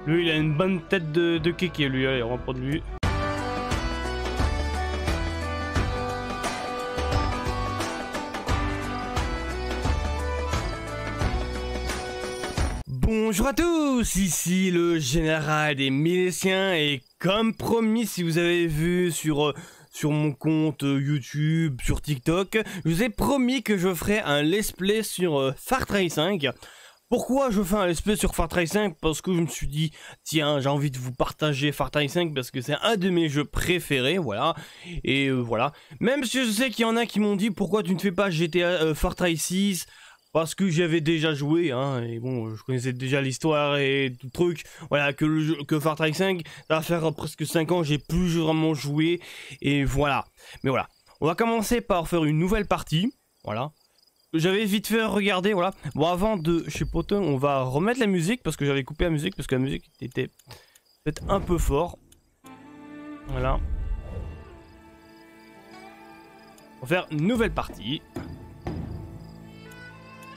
Lui, il a une bonne tête de kéké, lui. Allez, on va prendre lui. Bonjour à tous, ici le général des miliciens et comme promis, si vous avez vu sur mon compte YouTube, sur TikTok, je vous ai promis que je ferai un let's play sur Far Cry 5. Pourquoi je fais un let's play sur Far Cry 5? Parce que je me suis dit, tiens, j'ai envie de vous partager Far Cry 5 parce que c'est un de mes jeux préférés, voilà. Et voilà. Même si je sais qu'il y en a qui m'ont dit, pourquoi tu ne fais pas GTA Far Cry 6? Parce que j'y avais déjà joué, hein, et bon, je connaissais déjà l'histoire et tout le truc. Voilà, que Far Cry 5, ça va faire presque 5 ans, j'ai plus vraiment joué, et voilà. Mais voilà, on va commencer par faire une nouvelle partie, voilà. J'avais vite fait regarder, voilà. Bon, avant de chez Poton, on va remettre la musique, parce que j'avais coupé la musique, parce que la musique était peut-être un peu fort. Voilà. On va faire une nouvelle partie.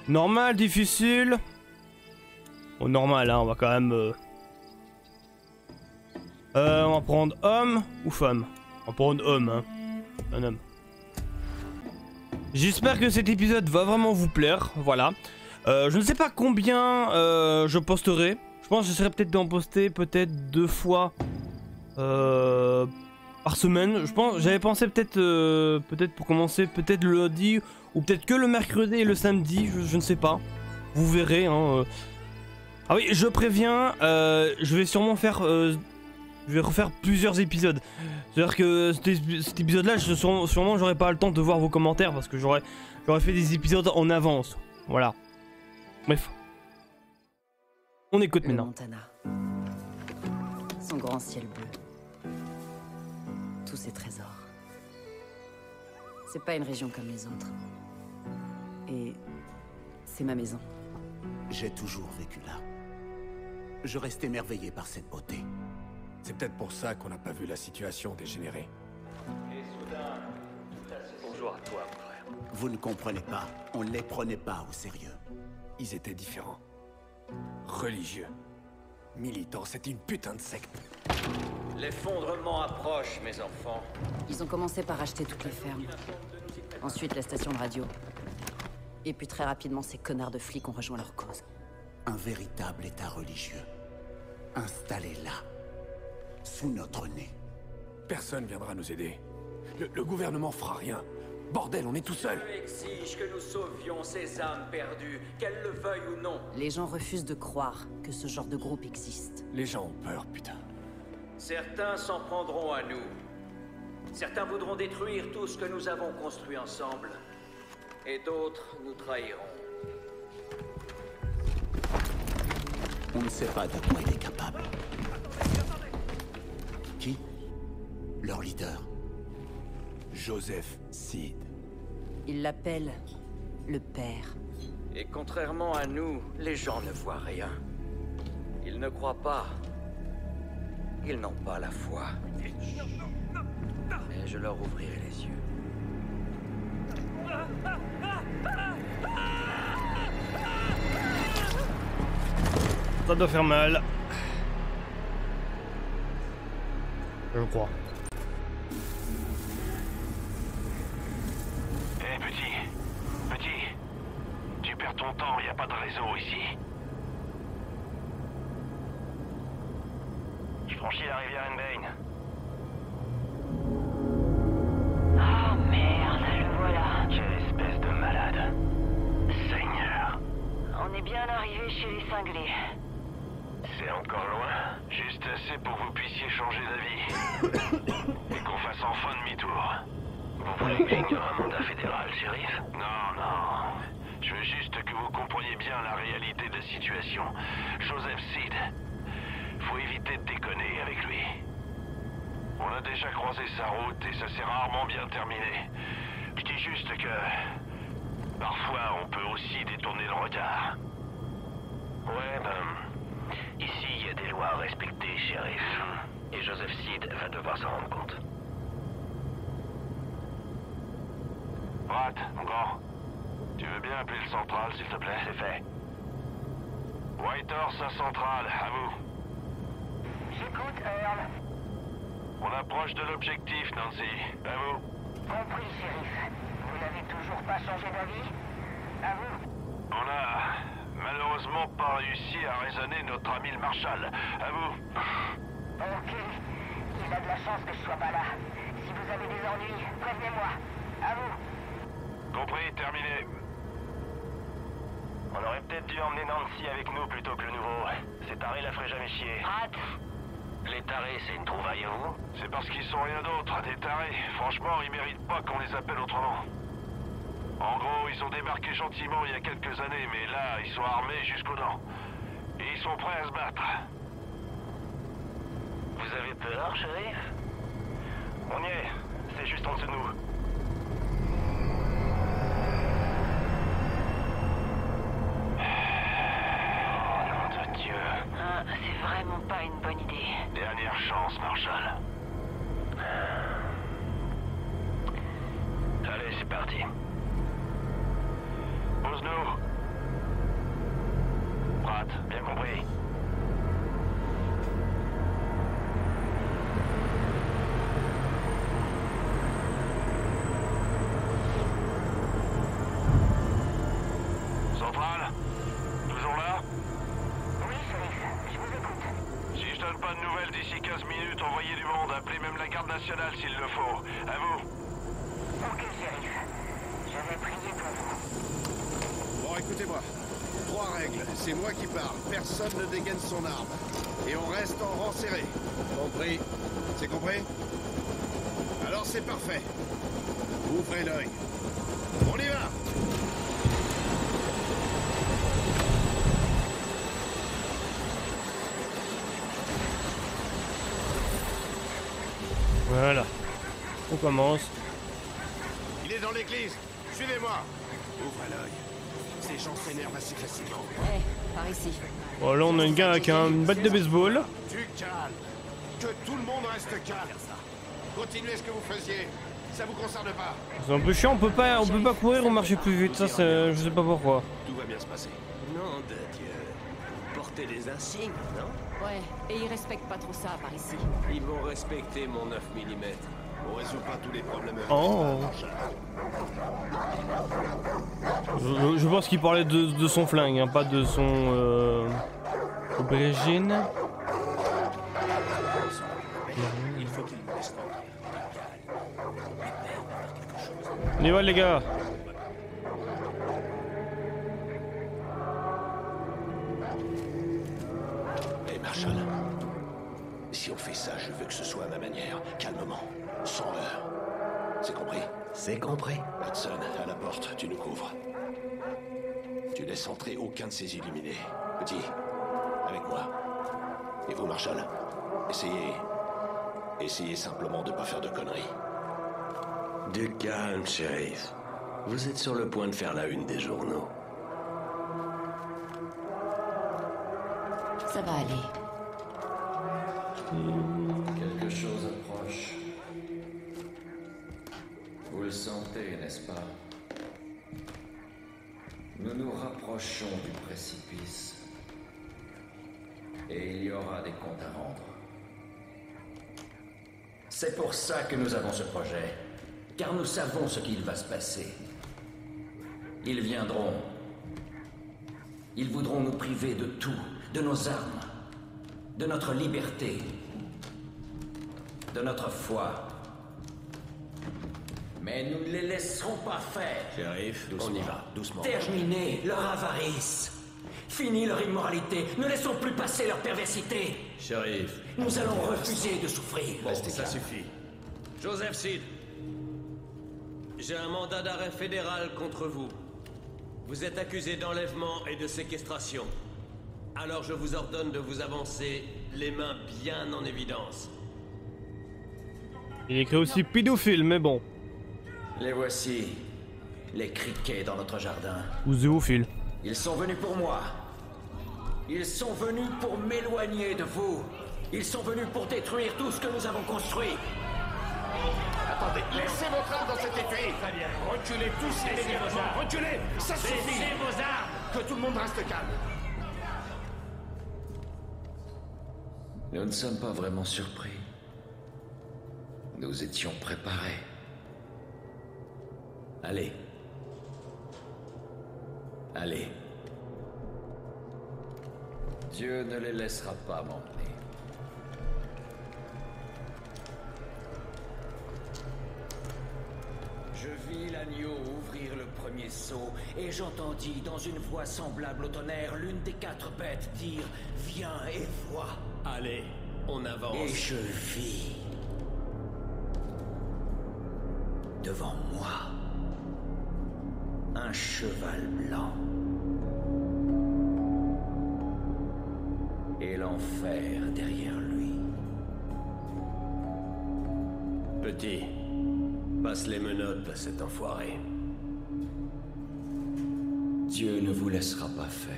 Normal, difficile. Bon, normal, hein, on va quand même... on va prendre homme ou femme. On va prendre homme, hein. Un homme. J'espère que cet épisode va vraiment vous plaire, voilà. Je ne sais pas combien je posterai. Je pense que j'essaierai peut-être d'en poster peut-être 2 fois par semaine. Je pense, j'avais pensé peut-être pour commencer, peut-être le lundi ou peut-être que le mercredi et le samedi, je ne sais pas. Vous verrez. Hein, Ah oui, je préviens, je vais sûrement faire, je vais refaire plusieurs épisodes. C'est-à-dire que cet épisode-là, sûrement j'aurai pas le temps de voir vos commentaires parce que j'aurais fait des épisodes en avance. Voilà. Bref. On écoute maintenant. Montana. Son grand ciel bleu. Tous ses trésors. C'est pas une région comme les autres. Et c'est ma maison. J'ai toujours vécu là. Je reste émerveillé par cette beauté. C'est peut-être pour ça qu'on n'a pas vu la situation dégénérer. Et soudain, bonjour à toi, mon frère. Vous ne comprenez pas. On ne les prenait pas au sérieux. Ils étaient différents. Religieux. Militants, c'était une putain de secte. L'effondrement approche, mes enfants. Ils ont commencé par acheter toutes les fermes. Ensuite, la station de radio. Et puis très rapidement, ces connards de flics ont rejoint leur cause. Un véritable état religieux. Installé là. Sous notre nez. Personne viendra nous aider. Le gouvernement fera rien. Bordel, on est tout seul. Dieu exige que nous sauvions ces âmes perdues, qu'elles le veuillent ou non. Les gens refusent de croire que ce genre de groupe existe. Les gens ont peur, putain. Certains s'en prendront à nous. Certains voudront détruire tout ce que nous avons construit ensemble. Et d'autres nous trahiront. On ne sait pas de quoi il est capable. Qui? Leur leader. Joseph Seed. Ils l'appellent le père. Et contrairement à nous, les gens ne voient rien. Ils ne croient pas. Ils n'ont pas la foi. Mais je leur ouvrirai les yeux. Ça doit faire mal. Je crois. Hé petit, tu perds ton temps, y a pas de réseau ici. Je franchis la rivière Enbane. Oh merde, le voilà. Quelle espèce de malade. Seigneur. On est bien arrivé chez les cinglés. C'est encore loin, juste assez pour que vous puissiez changer d'avis. Et qu'on fasse enfin demi-tour. Vous voulez que j'ignore un mandat fédéral, shérif? Non. Je veux juste que vous compreniez bien la réalité de la situation. Joseph Seed. Faut éviter de déconner avec lui. On a déjà croisé sa route et ça s'est rarement bien terminé. Je dis juste que... parfois, on peut aussi détourner le regard. Ouais, ici, il y a des lois à respecter, shérif. Et Joseph Seed va devoir s'en rendre compte. Pratt, mon grand. Tu veux bien appeler le central, s'il te plaît? C'est fait. Whitehorse à centrale, à vous. On approche de l'objectif, Nancy. À vous. Compris, shérif. Vous n'avez toujours pas changé d'avis? À vous. On a malheureusement pas réussi à raisonner notre ami le Marshal. À vous. Ok. Il a de la chance que je sois pas là. Si vous avez des ennuis, prévenez-moi. À vous. Compris, terminé. On aurait peut-être dû emmener Nancy avec nous plutôt que le nouveau. Ces tarés la feraient jamais chier. Hâte. Les tarés, c'est une trouvaille à vous? C'est parce qu'ils sont rien d'autre, des tarés. Franchement, ils méritent pas qu'on les appelle autrement. En gros, ils ont débarqué gentiment il y a quelques années, mais là, ils sont armés jusqu'aux dents. Et ils sont prêts à se battre. Vous avez peur, shérif? On y est. C'est juste en dessous de nous. C'est vraiment pas une bonne idée. Dernière chance, Marshal. Allez, c'est parti. Pose-nous. Pratt, bien compris. Centrale, toujours là? Oui, shérif, je vous écoute. Si je donne pas de nouvelles d'ici 15 minutes, envoyez du monde, appelez même la garde nationale s'il le faut. À vous. Ok, shérif. Je vais prier pour vous. Bon, écoutez-moi. 3 règles. C'est moi qui parle. Personne ne dégaine son arme. Et on reste en rang serré. Compris? C'est compris? Alors c'est parfait. Ouvrez l'œil. On y va! Voilà. On commence. Il est dans l'église. Suivez-moi. Ouvrez l'œil. Ces gens s'énervent assez facilement. Hé, par ici. Bon, là, on a un gars avec une batte de baseball. Du calme. Que tout le monde reste calme. Continuez ce que vous faisiez. Ça vous concerne pas. C'est un peu chiant, on peut pas courir ou marcher plus vite. Ça, je sais pas pourquoi. Tout va bien se passer. Nom de Dieu. Portez des insignes, non? Ouais, et ils respectent pas trop ça par ici. Ils vont respecter mon 9 mm. On résout pas tous les problèmes. Oh. Je pense qu'il parlait de son flingue, hein, pas de son aubergine. Il faut qu'il nous laisse tranquille. On y va, les gars. Hé, Marshall. Si on fait ça, je veux que ce soit à ma manière, calmement, sans heurts. C'est compris? C'est compris. Hudson, à la porte, tu nous couvres. Tu laisses entrer aucun de ces illuminés. Petit, avec moi. Et vous, Marshall, essayez simplement de pas faire de conneries. Du calme, shérif. Vous êtes sur le point de faire la une des journaux. Ça va aller. Quelque chose approche. Vous le sentez, n'est-ce pas? Nous nous rapprochons du précipice. Et il y aura des comptes à rendre. C'est pour ça que nous avons ce projet. Car nous savons ce qu'il va se passer. Ils viendront. Ils voudront nous priver de tout, de nos armes, de notre liberté, de notre foi. Mais nous ne les laisserons pas faire. Shérif, on y va, doucement. Terminer leur avarice. Fini leur immoralité. Ne laissons plus passer leur perversité. Shérif. Nous allons refuser de souffrir. Bon, ça suffit. Joseph Seed. J'ai un mandat d'arrêt fédéral contre vous. Vous êtes accusé d'enlèvement et de séquestration. Alors je vous ordonne de vous avancer, les mains bien en évidence. Il écrit aussi pédophile, mais bon. Les voici. Les criquets dans notre jardin. Ou zoophile. Ils sont venus pour moi. Ils sont venus pour m'éloigner de vous. Ils sont venus pour détruire tout ce que nous avons construit. Attendez, laissez votre arme dans cet étui. Très bien. Reculez tous immédiatement. Reculez. Ça suffit. Laissez vos armes. Que tout le monde reste calme. Nous ne sommes pas vraiment surpris. Nous étions préparés. Allez. Allez. Dieu ne les laissera pas m'emmener. Je vis l'agneau ouvrir le premier seau, et j'entendis dans une voix semblable au tonnerre l'une des 4 bêtes dire « Viens et vois ». Allez, on avance. Et je vis devant moi un cheval blanc. Et l'enfer derrière lui. Petit, passe les menottes à cet enfoiré. Dieu ne vous laissera pas faire.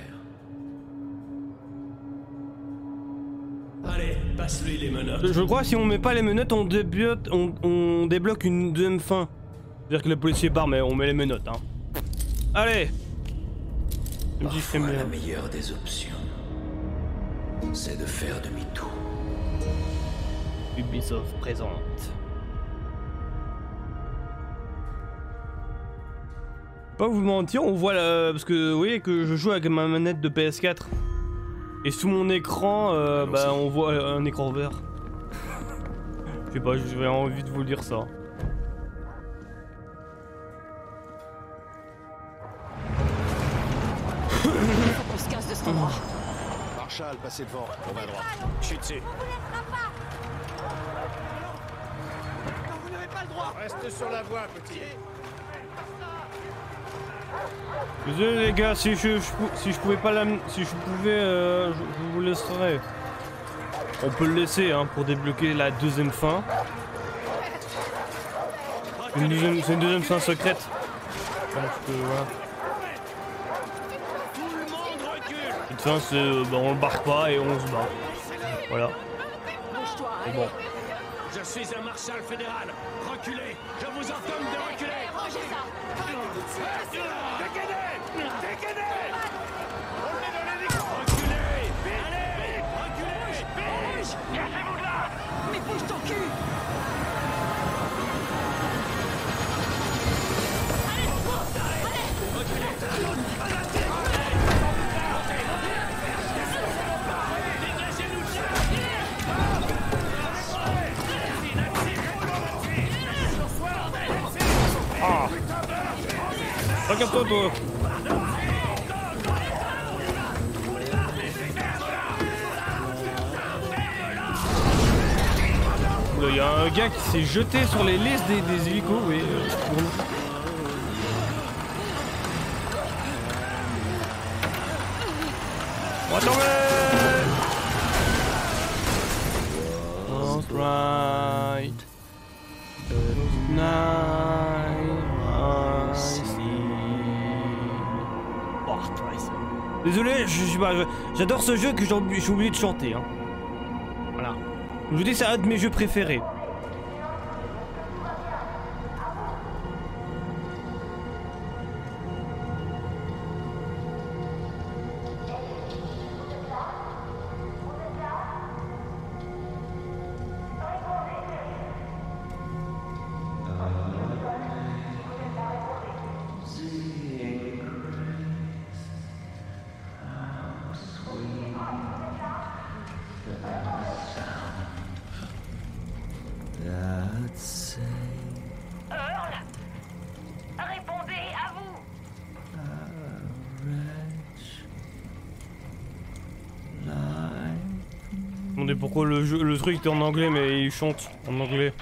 Allez, passe-lui les menottes. Je crois que si on met pas les menottes, on débloque une deuxième fin. C'est-à-dire que le policier part, mais on met les menottes, hein. Allez. Parfois, la meilleure des options, c'est de faire demi-tour. Ubisoft présente. Pas vous mentir, on voit la... parce que vous voyez que je joue avec ma manette de PS4. Et sous mon écran, bah, on voit un écran vert. Je sais pas, j'avais envie de vous dire ça. Faut qu'on se casse de cet endroit. Marshall, passez devant, on va à droite. Je suis dessus. Vous n'avez pas le droit. Reste sur la voie, petit. Désolé les gars, si je pouvais pas l'amener, si je pouvais, je vous laisserais. On peut le laisser hein, pour débloquer la deuxième fin. C'est une deuxième fin secrète. Donc, voilà. Cette fin, c'est, bah, on le barre pas et on se barre. Voilà. C'est bon. Je suis un marshal fédéral. Reculez. Je vous ordonne de reculer. Rangez ça. Dégainez. Dégainez. Reculez. Allez. Reculez. Cassez-vous de là. Mais bouge ton cul. Ah. Regarde-toi toi. Il y a un gars qui s'est jeté sur les laisses des hélicos, oui. On va tomber. Right. Désolé, j'adore ce jeu que j'ai oublié de chanter. Hein. Voilà. Je vous dis, c'est un de mes jeux préférés. Pourquoi le truc était en anglais mais il chante en anglais.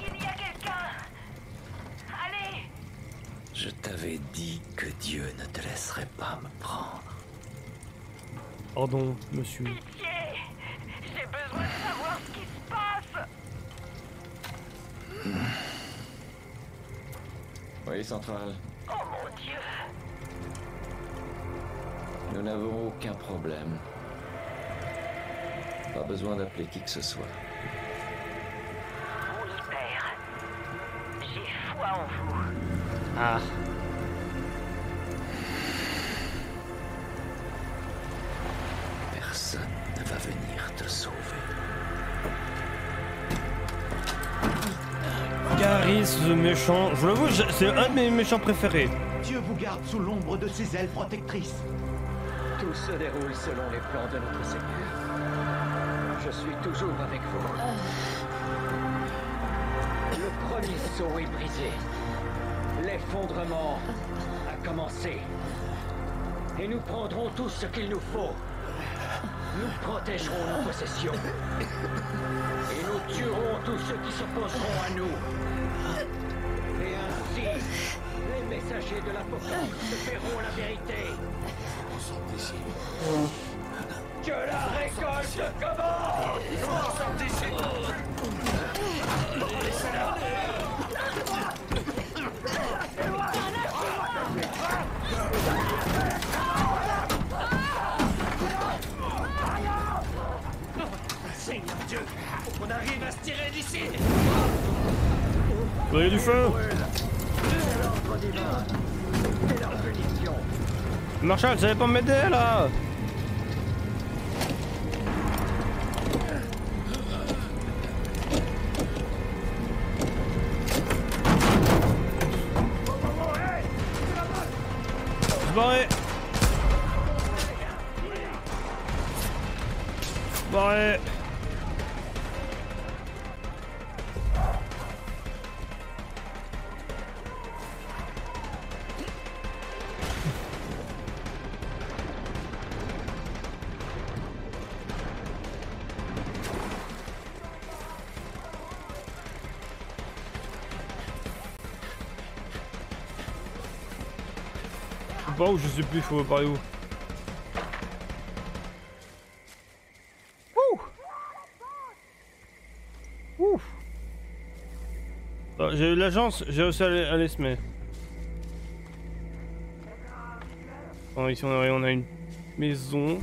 Je t'avais dit que Dieu ne te laisserait pas me prendre. Pardon, monsieur. Pitié. J'ai besoin de savoir ce qui se passe. Oui, Central. Oh mon Dieu. Nous n'avons aucun problème. Pas besoin d'appeler qui que ce soit. Oui, père. J'ai foi en vous. Ah. Personne ne va venir te sauver. Varys, ce méchant. Je l'avoue, c'est un de mes méchants préférés. Dieu vous garde sous l'ombre de ses ailes protectrices. Tout se déroule selon les plans de notre Seigneur. Je suis toujours avec vous. Le premier sceau est brisé. L'effondrement a commencé. Et nous prendrons tout ce qu'il nous faut. Nous protégerons nos possessions. Et nous tuerons tous ceux qui s'opposeront à nous. Et ainsi, les messagers de l'Apocalypse verront la vérité. Que la récolte commence! Sortez d'ici! Seigneur Dieu, faut qu'on arrive à se tirer d'ici! Il y a du feu! C'est l'ordre divin! C'est leur punition! Marshall, ça savais pas m'aider là! Barré. Barré. Où je sais plus, faut parler où. Ouh. J'ai eu de la chance, j'ai réussi à les semer. Bon, ici on a une maison.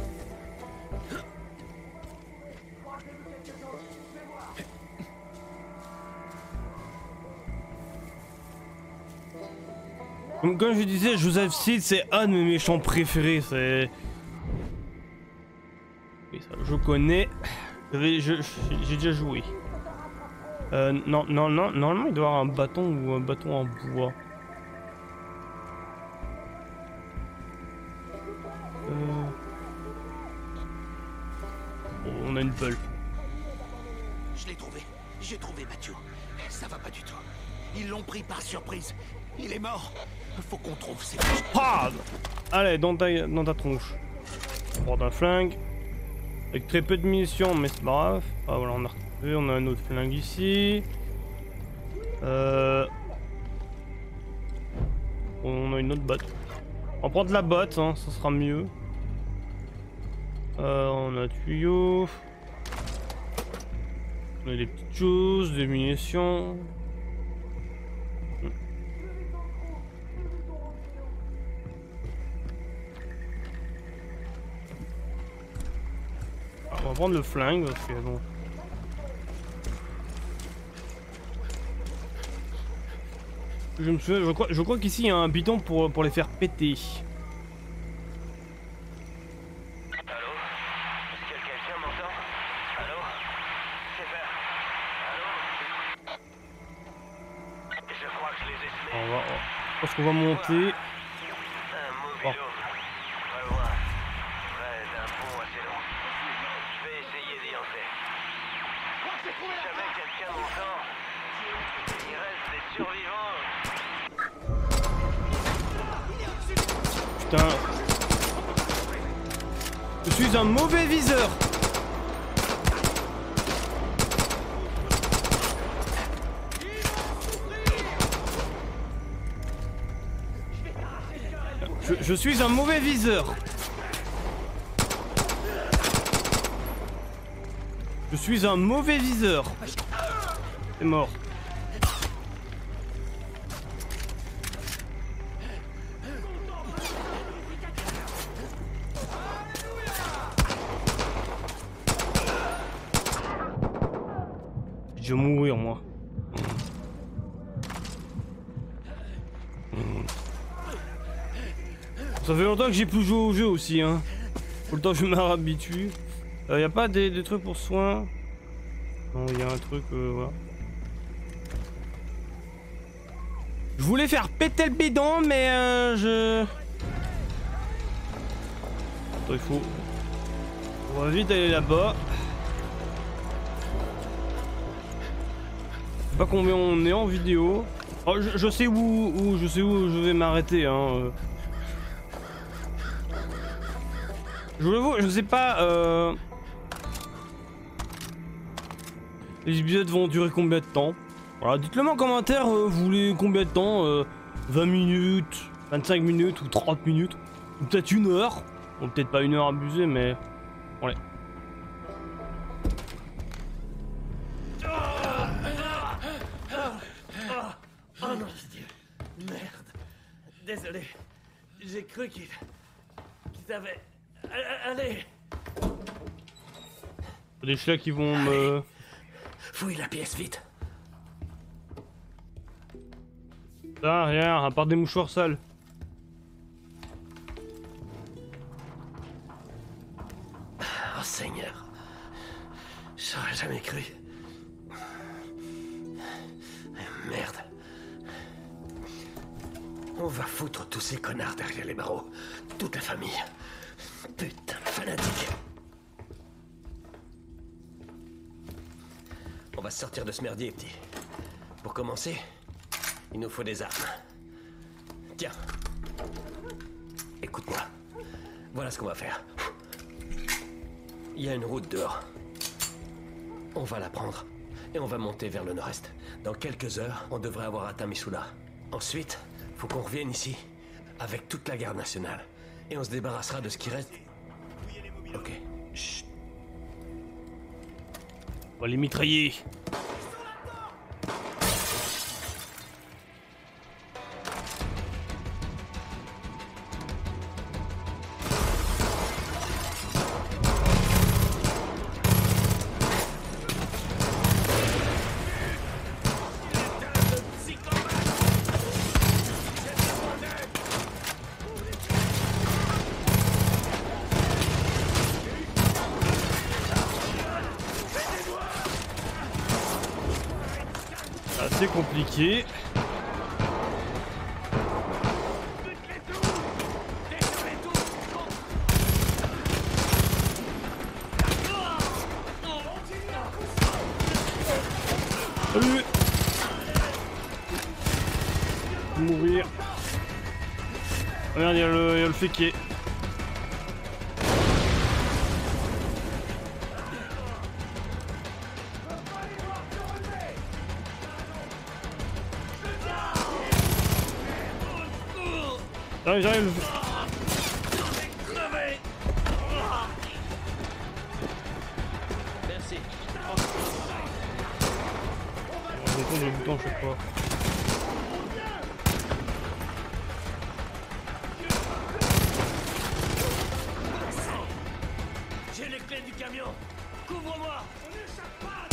Comme je disais, Joseph Seed, c'est un de mes méchants préférés. C'est. Oui, ça, je connais. J'ai déjà joué. Non, normalement, il doit y avoir un bâton ou un bâton en bois. Oh, on a une pelle. Je l'ai trouvé. J'ai trouvé Mathieu. Ça va pas du tout. Ils l'ont pris par surprise. Il est mort. Faut qu'on trouve ses... Ah, allez, dans ta tronche. On porte un flingue. Avec très peu de munitions, mais c'est pas grave. Ah voilà, on a retrouvé, on a un autre flingue ici. On a une autre botte. On prend de la botte, hein, ça sera mieux. On a un tuyau. On a des petites choses, des munitions. On va prendre le flingue parce que bon. Je me souviens, je crois qu'ici il y a un bidon pour les faire péter. Allô? Est-ce que quelqu'un m'entend? Allô? C'est vert. Allô? Je crois que je les ai semés. Je pense qu'on va monter. Un mobilo. Très loin. Près d'un pont assez long. Je vais essayer d'y entrer. Si jamais quelqu'un m'entend, il reste des survivants. Putain. Je suis un mauvais viseur. Je suis un mauvais viseur. Je suis un mauvais viseur. C'est mort. Je vais mourir moi. Ça fait longtemps que j'ai plus joué au jeu aussi hein. Faut le temps que je m'habitue. Y a pas des trucs pour soins? Non, y a un truc voilà. Je voulais faire péter le bidon, mais je... Attends, il faut... On va vite aller là-bas. Je sais pas combien on est en vidéo. Oh, je sais où je vais m'arrêter, hein. Je sais pas, les épisodes vont durer combien de temps? Voilà, dites-le moi en commentaire, vous voulez combien de temps? 20 minutes, 25 minutes ou 30 minutes? Ou peut-être 1 heure? Bon, peut-être pas 1 heure abusée, mais... Ouais. Oh non, Dieu. Merde. Désolé. J'ai cru qu'il avait... Allez. Des chiens qui vont me... Fouille la pièce vite. Ah, rien, à part des mouchoirs sales. Oh Seigneur. J'aurais jamais cru. Merde. On va foutre tous ces connards derrière les barreaux. Toute la famille. Putain, fanatique. On va sortir de ce merdier, petit. Pour commencer, il nous faut des armes. Tiens. Écoute-moi. Voilà ce qu'on va faire. Il y a une route dehors. On va la prendre. Et on va monter vers le nord-est. Dans quelques heures, on devrait avoir atteint Missoula. Ensuite, faut qu'on revienne ici. Avec toute la garde nationale. Et on se débarrassera de ce qui reste. Ok. Chut. On va les mitrailler. C'est compliqué. Salut. Mourir. Oh merde, il y a le féquier. J'arrive. Merci. On retourne le bouton à chaque fois. J'ai les clés du camion. Couvre-moi. On n'échappe pas.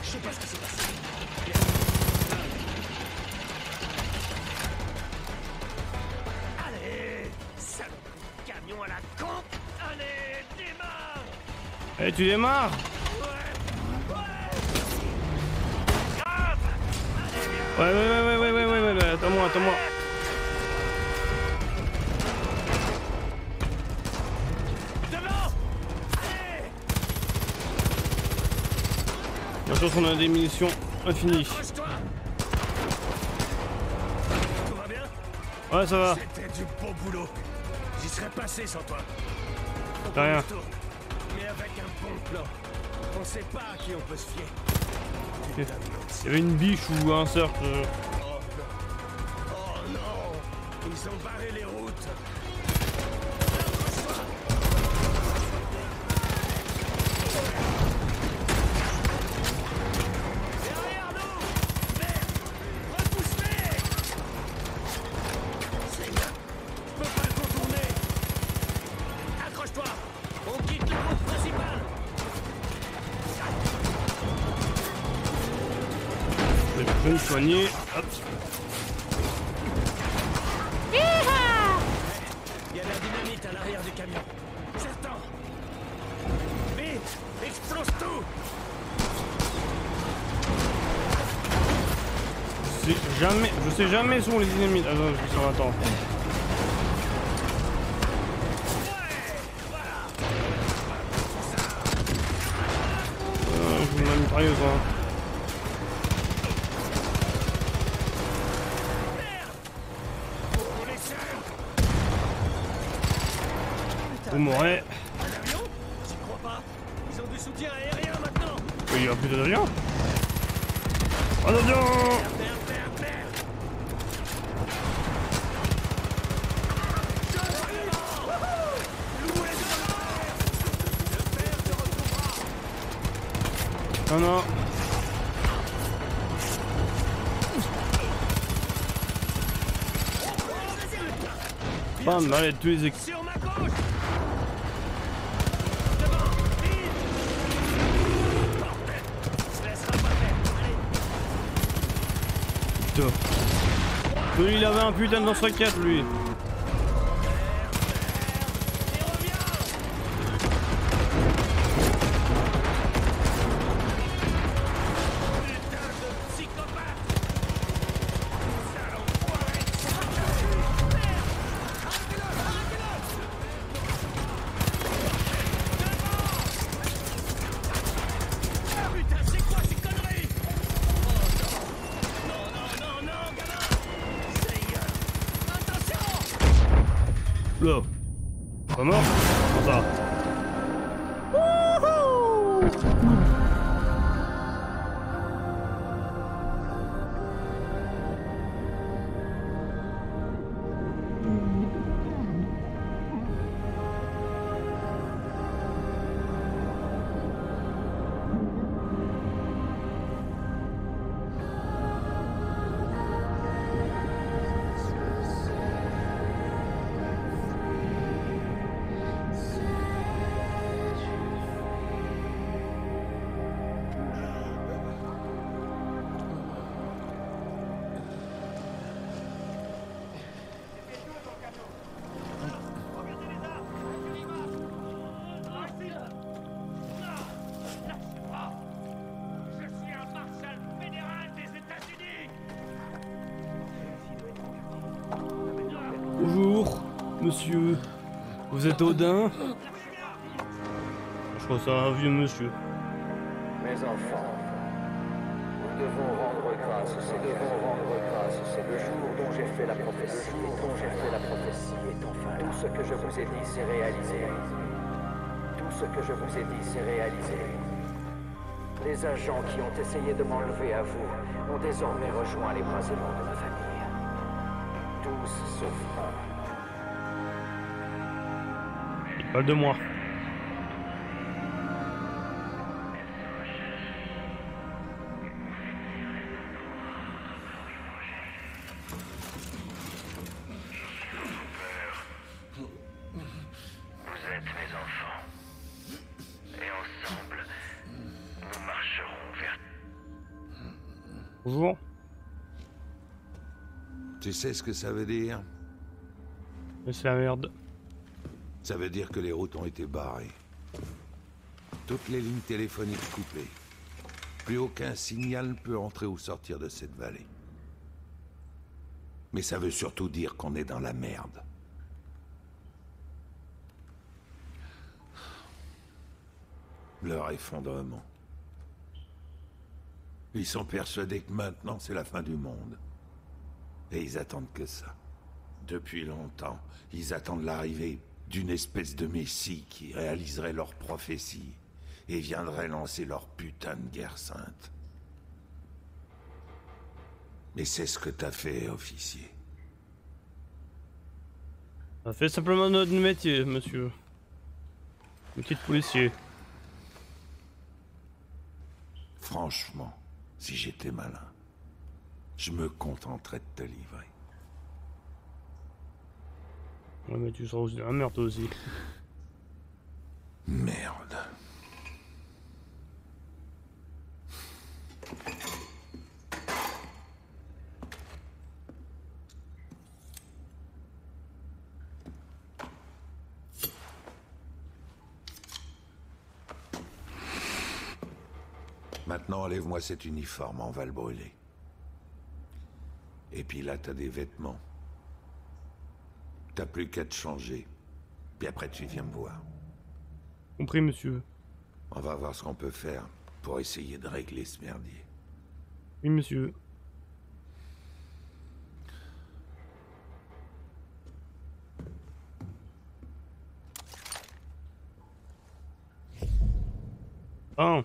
Je sais pas ce qui s'est passé. Allez, salope de camion à la con. Allez, démarre. Allez, tu démarres. Ouais, attends-moi. La chance, on a des munitions infinies. Tout va bien? Ouais, ça va. C'était du beau boulot. J'y serais passé sans toi. T'as rien. Mais avec un bon plan. On sait pas à qui on peut se fier. Il y avait une biche ou un cercle. Oh non! Ils ont barré les routes. Derrière nous! Merde! Repousse-les! Seigneur! Je peux pas le contourner! Accroche-toi! On quitte la route principale! Je vais me soigner. Hop. Il y a de la dynamite à l'arrière du camion. Certain! Je sais jamais où sont les ennemis. Ah non, je suis attends. Je me la mitrailleuse, hein. Vous mourrez. J'y crois pas. Ils ont du soutien aérien maintenant. Il y a plus d'avions. Attention. Non, non. Bam, allez, tous les équipes. Sur ma gauche. Putain. Lui, il avait un putain de lance-roquette, lui. Là. Pas mort? Comment ça? Bonjour, monsieur. Vous êtes Odin? Je crois que c'est un vieux monsieur. Mes enfants, nous devons rendre grâce. C'est le jour dont j'ai fait la prophétie. est enfin là. Tout ce que je vous ai dit s'est réalisé. Les agents qui ont essayé de m'enlever à vous ont désormais rejoint les bras aimants de ma famille. Tous sauf un. Parle de moi. Vous êtes mes enfants. Et ensemble, nous marcherons vers... Bonjour. Tu sais ce que ça veut dire? C'est la merde. Ça veut dire que les routes ont été barrées. Toutes les lignes téléphoniques coupées. Plus aucun signal ne peut entrer ou sortir de cette vallée. Mais ça veut surtout dire qu'on est dans la merde. Leur effondrement. Ils sont persuadés que maintenant c'est la fin du monde. Et ils attendent que ça. Depuis longtemps, ils attendent l'arrivée d'une espèce de messie qui réaliserait leur prophétie et viendrait lancer leur putain de guerre sainte. Mais c'est ce que t'as fait, officier. On a fait simplement notre métier, monsieur. Métier de policier. Franchement, si j'étais malin, je me contenterais de te livrer. Ouais, mais tu seras aussi dans la merde, toi aussi. Merde. Maintenant, enlève-moi cet uniforme, on va le brûler. Et puis là, t'as des vêtements. T'as plus qu'à te changer. Puis après, tu viens me voir. Compris, monsieur. On va voir ce qu'on peut faire pour essayer de régler ce merdier. Oui, monsieur. Ah.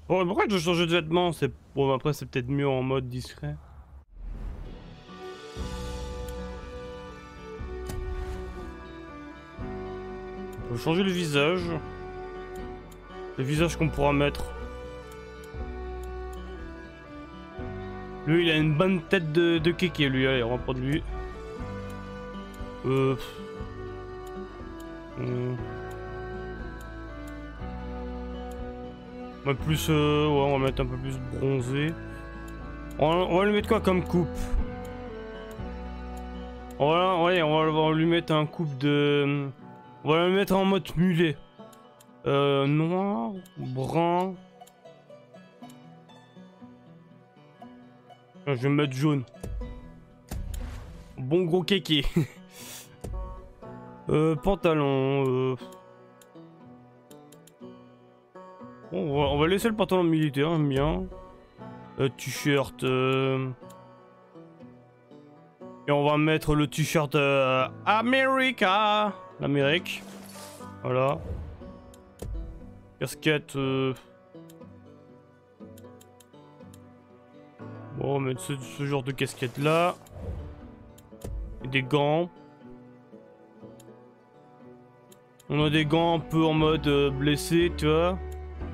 Bon, pourquoi je dois changer de vêtements? C'est bon, après c'est peut-être mieux en mode discret. On peut changer le visage. Le visage qu'on pourra mettre. Lui, il a une bonne tête de kéké, lui. Allez, on va prendre lui. On va plus, ouais, on va mettre un peu plus bronzé. On va lui mettre quoi comme coupe? Ouais, on va lui mettre un coupe de... On va le mettre en mode mulet. Noir, brun. Je vais mettre jaune. Bon gros kéké. Pantalon. Bon, on va laisser le pantalon militaire, j'aime bien. T-shirt. Et on va mettre le t-shirt America. L'Amérique. Voilà. Casquette. Bon, on va mettre ce genre de casquette là. Et des gants. On a des gants un peu en mode blessé, tu vois.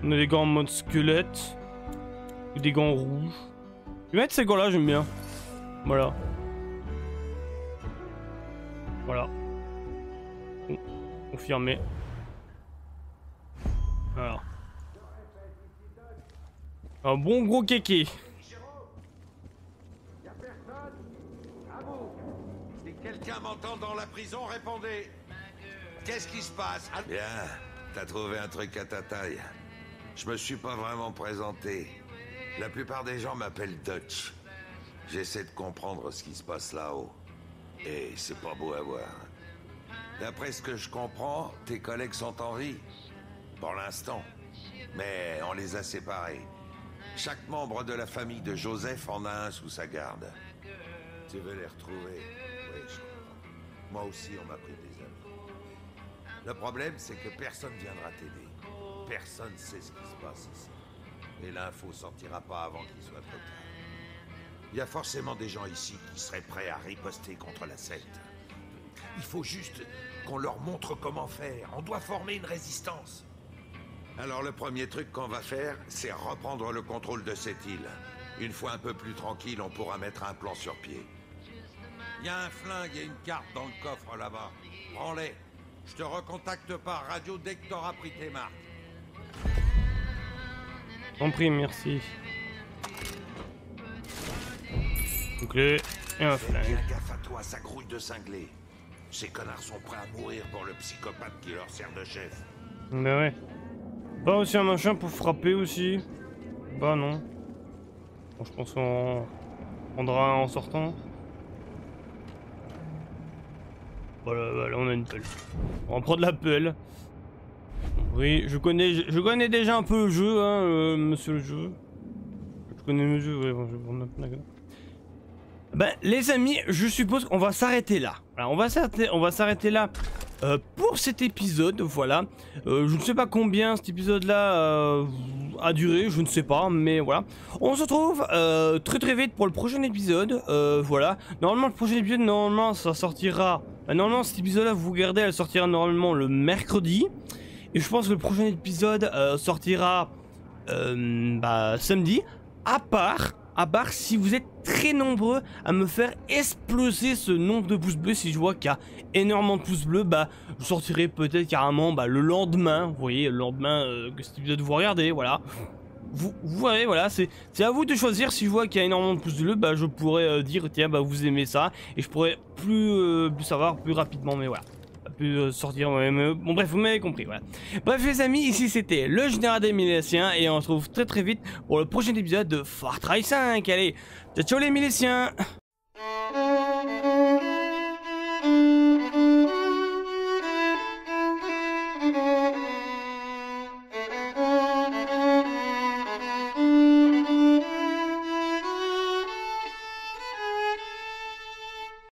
On a des gants en mode squelette. Ou des gants rouges. Je vais mettre ces gants là, j'aime bien. Voilà. Voilà. Bon, confirmé. Alors. Un bon gros kéké. Si quelqu'un m'entend dans la prison, répondez. Qu'est-ce qui se passe? Bien, t'as trouvé un truc à ta taille. Je me suis pas vraiment présenté. La plupart des gens m'appellent Dutch. J'essaie de comprendre ce qui se passe là-haut. Et c'est pas beau à voir. D'après ce que je comprends, tes collègues sont en vie. Pour l'instant. Mais on les a séparés. Chaque membre de la famille de Joseph en a un sous sa garde. Tu veux les retrouver? Oui, je comprends. Moi aussi, on m'a pris des amis. Le problème, c'est que personne viendra t'aider. Personne sait ce qui se passe ici. Et l'info sortira pas avant qu'il soit trop tard. Il y a forcément des gens ici qui seraient prêts à riposter contre la secte. Il faut juste qu'on leur montre comment faire. On doit former une résistance. Alors le premier truc qu'on va faire, c'est reprendre le contrôle de cette île. Une fois un peu plus tranquille, on pourra mettre un plan sur pied. Il y a un flingue et une carte dans le coffre là-bas. Prends-les. Je te recontacte par radio dès que t'auras pris tes marques. Compris, merci. Une clé et un flingue. Fais gaffe à toi, ça grouille de cinglés. Ces connards sont prêts à mourir pour le psychopathe qui leur sert de chef. Bah ouais. Pas aussi un machin pour frapper aussi? Bah non. Bon, je pense qu'on prendra un en sortant. Voilà, on a une pelle. On va prendre la pelle. Oui, je connais déjà un peu le jeu, hein, monsieur le jeu. Je connais le jeu, ouais, bon, je vais prendre la pelle. Ben, les amis, je suppose qu'on va s'arrêter là. Alors, on va s'arrêter là pour cet épisode, voilà. Je ne sais pas combien cet épisode-là a duré, je ne sais pas, mais voilà. On se retrouve très vite pour le prochain épisode, voilà. Normalement, le prochain épisode, normalement, ça sortira... normalement, cet épisode-là, vous regardez, elle sortira normalement le mercredi. Et je pense que le prochain épisode sortira samedi, à part si vous êtes très nombreux à me faire exploser ce nombre de pouces bleus. Si je vois qu'il y a énormément de pouces bleus, je sortirai peut-être carrément le lendemain. Vous voyez, le lendemain que cet épisode vous regardez, voilà. Vous voyez, voilà, c'est à vous de choisir. Si je vois qu'il y a énormément de pouces bleus, je pourrais dire, tiens, vous aimez ça. Et je pourrais plus savoir plus rapidement, mais voilà. pu sortir, mais bon bref, vous m'avez compris, voilà. Bref les amis, ici c'était le général des Miliciens, et on se retrouve très très vite pour le prochain épisode de Far Cry 5. Allez, ciao ciao les Miliciens.